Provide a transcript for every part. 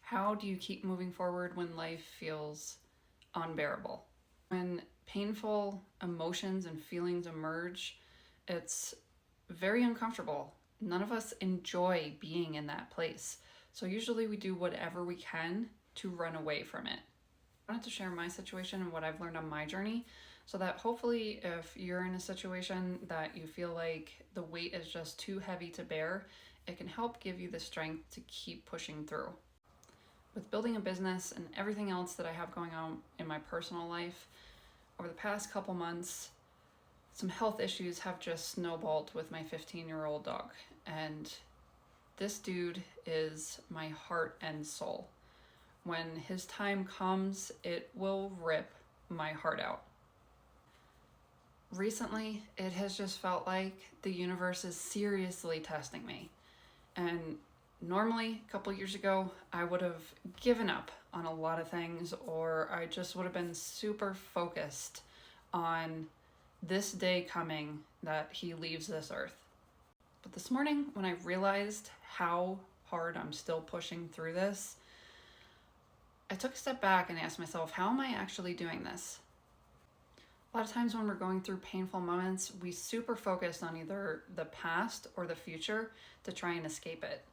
How do you keep moving forward when life feels unbearable? When painful emotions and feelings emerge, it's very uncomfortable. None of us enjoy being in that place. So usually we do whatever we can to run away from it. I wanted to share my situation and what I've learned on my journey so that hopefully if you're in a situation that you feel like the weight is just too heavy to bear, it can help give you the strength to keep pushing through. With building a business and everything else that I have going on in my personal life, over the past couple months, some health issues have just snowballed with my 15-year-old dog. And this dude is my heart and soul. When his time comes, it will rip my heart out. Recently, it has just felt like the universe is seriously testing me. And normally, a couple years ago, I would have given up on a lot of things, or I just would have been super focused on this day coming that he leaves this earth. But this morning, when I realized how hard I'm still pushing through this, I took a step back and asked myself, how am I actually doing this? A lot of times when we're going through painful moments, we super focus on either the past or the future to try and escape it.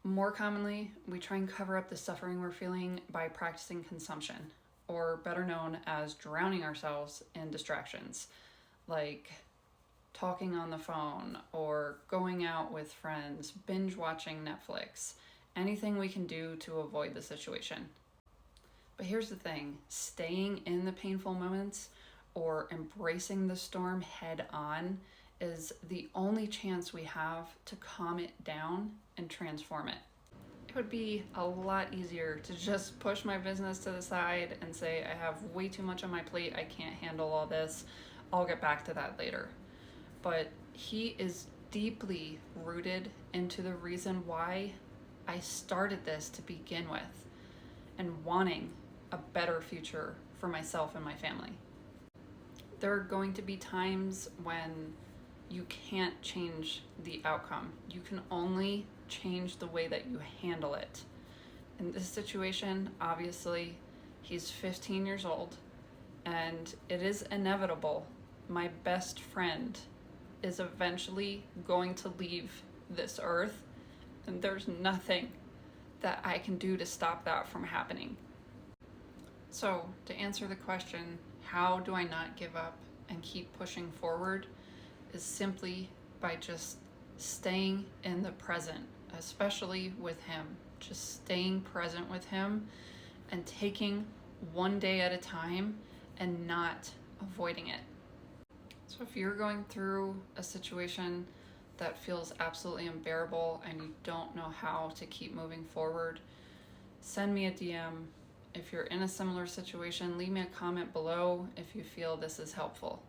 More commonly, we try and cover up the suffering we're feeling by practicing consumption, or better known as drowning ourselves in distractions, like talking on the phone or going out with friends, binge watching Netflix, anything we can do to avoid the situation. But here's the thing, staying in the painful moments or embracing the storm head on is the only chance we have to calm it down and transform it. It would be a lot easier to just push my business to the side and say, I have way too much on my plate, I can't handle all this, I'll get back to that later. But he is deeply rooted into the reason why I started this to begin with, and wanting a better future for myself and my family. There are going to be times when you can't change the outcome. You can only change the way that you handle it. In this situation, obviously, he's 15 years old, and it is inevitable. My best friend is eventually going to leave this earth, and there's nothing that I can do to stop that from happening. So, to answer the question, how do I not give up and keep pushing forward, is simply by just staying in the present, especially with him. Just staying present with him and taking one day at a time and not avoiding it. So if you're going through a situation that feels absolutely unbearable and you don't know how to keep moving forward, send me a DM. If you're in a similar situation, leave me a comment below if you feel this is helpful.